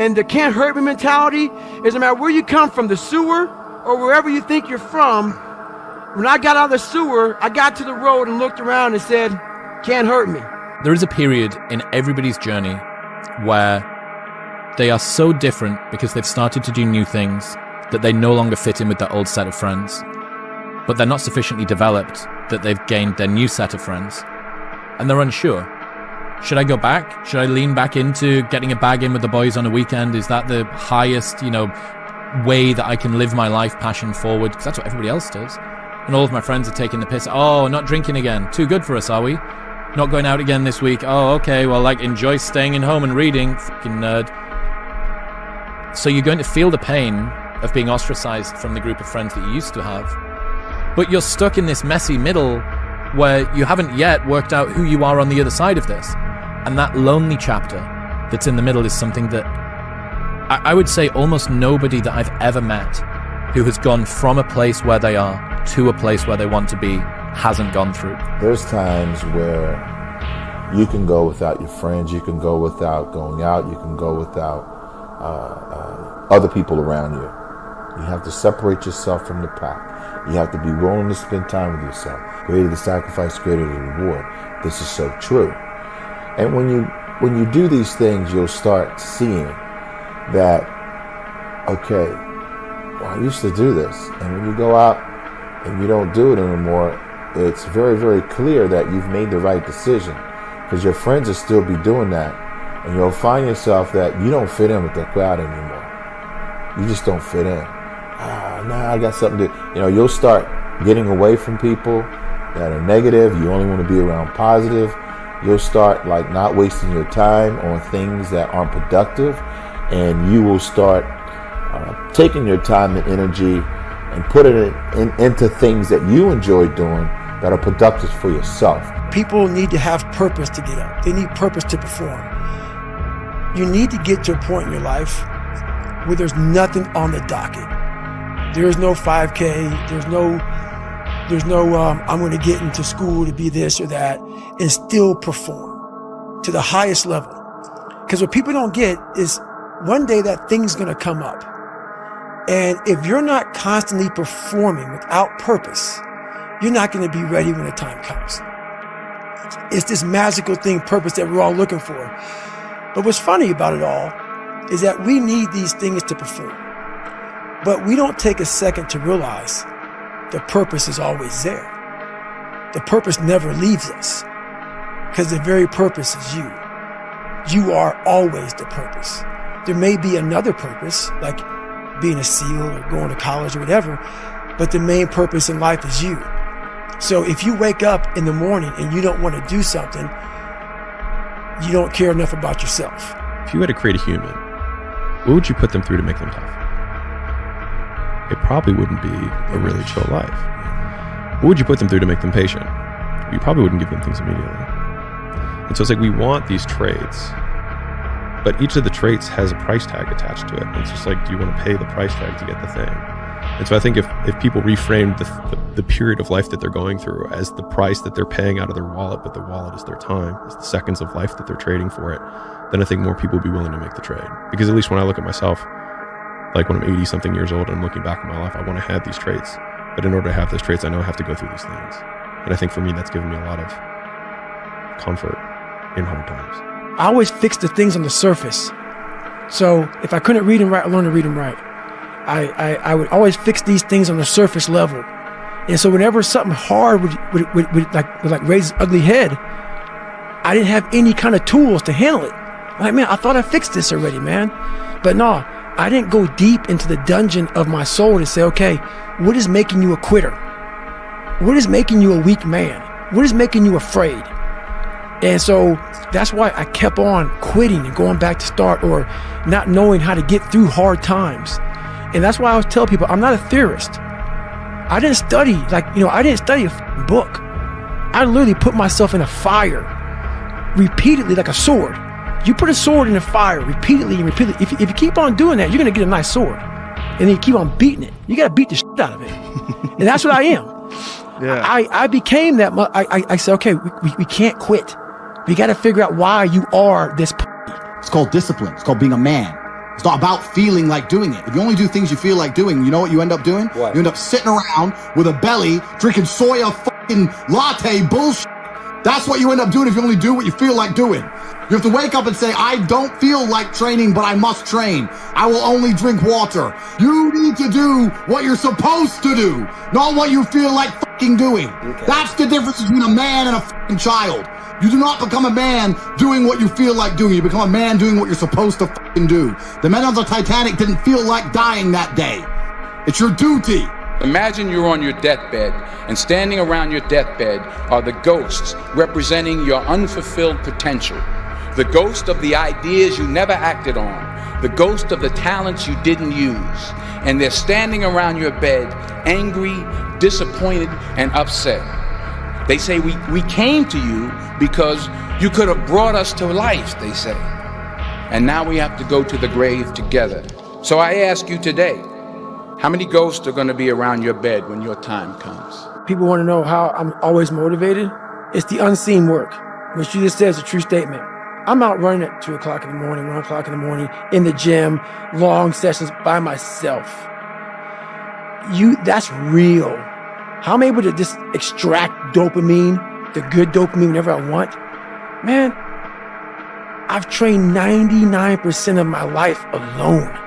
And the can't hurt me mentality is no matter where you come from, the sewer or wherever you think you're from, when I got out of the sewer, I got to the road and looked around and said, can't hurt me. There is a period in everybody's journey where they are so different because they've started to do new things that they no longer fit in with their old set of friends. But they're not sufficiently developed that they've gained their new set of friends. And they're unsure. Should I go back? Should I lean back into getting a bag in with the boys on a weekend? Is that the highest, way that I can live my life passion forward? Because that's what everybody else does. And all of my friends are taking the piss. Oh, not drinking again. Too good for us, are we? Not going out again this week. Oh, okay. Well, enjoy staying in home and reading. Fucking nerd. So you're going to feel the pain of being ostracized from the group of friends that you used to have. But you're stuck in this messy middle where you haven't yet worked out who you are on the other side of this. And that lonely chapter that's in the middle is something that I would say almost nobody that I've ever met who has gone from a place where they are to a place where they want to be hasn't gone through. There's times where you can go without your friends, you can go without going out, you can go without other people around you. You have to separate yourself from the pack. You have to be willing to spend time with yourself. Greater the sacrifice, greater the reward. This is so true. And when you do these things, you'll start seeing that, okay, well, I used to do this. And when you go out and you don't do it anymore, it's very, very clear that you've made the right decision, because your friends will still be doing that. And you'll find yourself that you don't fit in with the crowd anymore. You just don't fit in. I got something to, you'll start getting away from people that are negative. You only want to be around positive. You'll start not wasting your time on things that aren't productive. And you will start taking your time and energy and putting it into things that you enjoy doing that are productive for yourself. People need to have purpose to get up. They need purpose to perform. You need to get to a point in your life where there's nothing on the docket. There is no 5K. There's no I'm going to get into school to be this or that and still perform to the highest level. Because what people don't get is one day that thing's going to come up. And if you're not constantly performing without purpose, you're not going to be ready when the time comes. It's this magical thing, purpose, that we're all looking for. But what's funny about it all is that we need these things to perform. But we don't take a second to realize the purpose is always there. The purpose never leaves us, because the very purpose is you. You are always the purpose. There may be another purpose, like being a SEAL or going to college or whatever, but the main purpose in life is you. So if you wake up in the morning and you don't want to do something, you don't care enough about yourself. If you had to create a human, what would you put them through to make them tough? It probably wouldn't be a really chill life. What would you put them through to make them patient? You probably wouldn't give them things immediately. And so it's we want these traits, but each of the traits has a price tag attached to it. It's just do you want to pay the price tag to get the thing? And so I think if people reframed the period of life that they're going through as the price that they're paying out of their wallet, but the wallet is their time, it's the seconds of life that they're trading for it, then I think more people would be willing to make the trade. Because at least when I look at myself, when I'm 80 something years old and I'm looking back at my life, I want to have these traits. But in order to have those traits, I know I have to go through these things. And I think for me, that's given me a lot of comfort in hard times. I always fix the things on the surface. So if I couldn't read and write, I learned to read and write. I would always fix these things on the surface level. And so whenever something hard would raise its ugly head, I didn't have any kind of tools to handle it. Man, I thought I fixed this already, man. But no, I didn't go deep into the dungeon of my soul to say, okay, what is making you a quitter? What is making you a weak man? What is making you afraid? And so that's why I kept on quitting and going back to start, or not knowing how to get through hard times. And that's why I always tell people, I'm not a theorist. I didn't study, I didn't study a book. I literally put myself in a fire repeatedly, like a sword. You put a sword in a fire repeatedly and repeatedly. If you keep on doing that, you're going to get a nice sword. And then you keep on beating it. You got to beat the shit out of it. And that's what I am. Yeah. I became that. I said, okay, we can't quit. We got to figure out why you are this. It's called discipline. It's called being a man. It's not about feeling like doing it. If you only do things you feel like doing, you know what you end up doing? What? You end up sitting around with a belly, drinking soya fucking latte bullshit. That's what you end up doing if you only do what you feel like doing. You have to wake up and say, I don't feel like training, but I must train. I will only drink water. You need to do what you're supposed to do, not what you feel like fucking doing. Okay. That's the difference between a man and a fucking child. You do not become a man doing what you feel like doing. You become a man doing what you're supposed to fucking do. The men on the Titanic didn't feel like dying that day. It's your duty. Imagine you're on your deathbed, and standing around your deathbed are the ghosts representing your unfulfilled potential. The ghost of the ideas you never acted on. The ghost of the talents you didn't use. And they're standing around your bed, angry, disappointed, and upset. They say, we came to you because you could have brought us to life, they say. And now we have to go to the grave together. So I ask you today, how many ghosts are going to be around your bed when your time comes? People want to know how I'm always motivated. It's the unseen work, which you just said is a true statement. I'm out running at 2 o'clock in the morning, 1 o'clock in the morning, in the gym, long sessions by myself. That's real. How I'm able to just extract dopamine, the good dopamine whenever I want. Man, I've trained 99% of my life alone.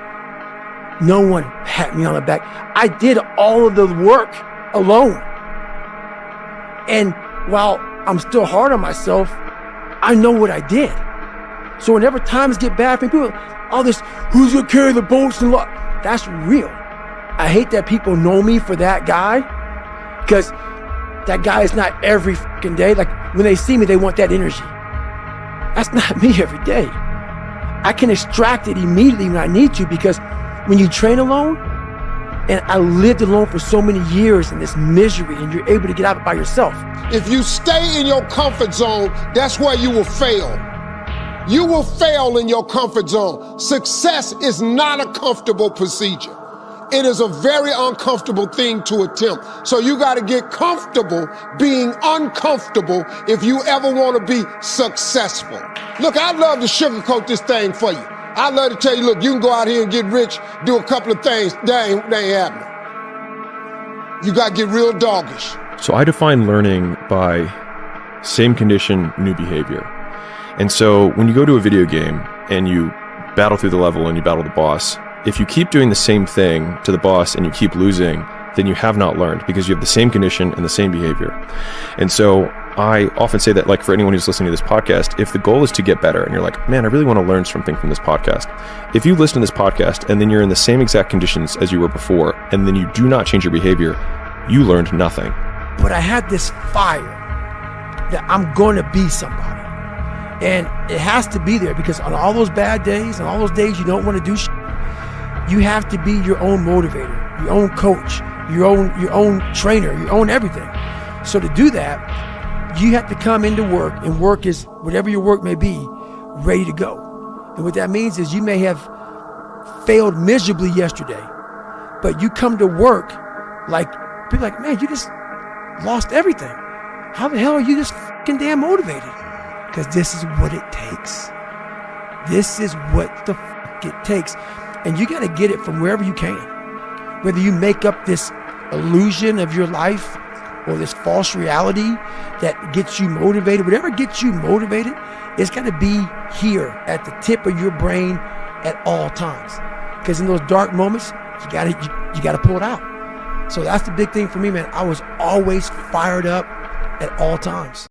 No one pat me on the back. I did all of the work alone. And while I'm still hard on myself, I know what I did. So whenever times get bad for me, people, all this, who's gonna carry the bolts and lock? That's real. I hate that people know me for that guy, because that guy is not every fucking day. Like when they see me, they want that energy. That's not me every day. I can extract it immediately when I need to, because when you train alone, and I lived alone for so many years in this misery, and you're able to get out by yourself. If you stay in your comfort zone, that's where you will fail. You will fail in your comfort zone. Success is not a comfortable procedure. It is a very uncomfortable thing to attempt. So you got to get comfortable being uncomfortable if you ever want to be successful. Look, I'd love to sugarcoat this thing for you. I'd love to tell you, look, you can go out here and get rich, do a couple of things. That ain't happening. You got to get real doggish. So I define learning by same condition, new behavior. And so when you go to a video game and you battle through the level and you battle the boss, if you keep doing the same thing to the boss and you keep losing, then you have not learned, because you have the same condition and the same behavior. And so I often say that, like, for anyone who's listening to this podcast, if the goal is to get better and you're like, man, I really want to learn something from this podcast. If you listen to this podcast and then you're in the same exact conditions as you were before, and then you do not change your behavior, you learned nothing. But I had this fire that I'm going to be somebody. And it has to be there, because on all those bad days and all those days you don't want to do shit, you have to be your own motivator, your own coach, your own trainer, your own everything. So to do that, you have to come into work, and work is, whatever your work may be, ready to go. And what that means is you may have failed miserably yesterday, but you come to work like, people are like, man, you just lost everything. How the hell are you this fucking damn motivated? Because this is what it takes. This is what the fuck it takes. And you got to get it from wherever you can. Whether you make up this illusion of your life or this false reality that gets you motivated, whatever gets you motivated, it's got to be here at the tip of your brain at all times. Because in those dark moments, you got to pull it out. So that's the big thing for me, man. I was always fired up at all times.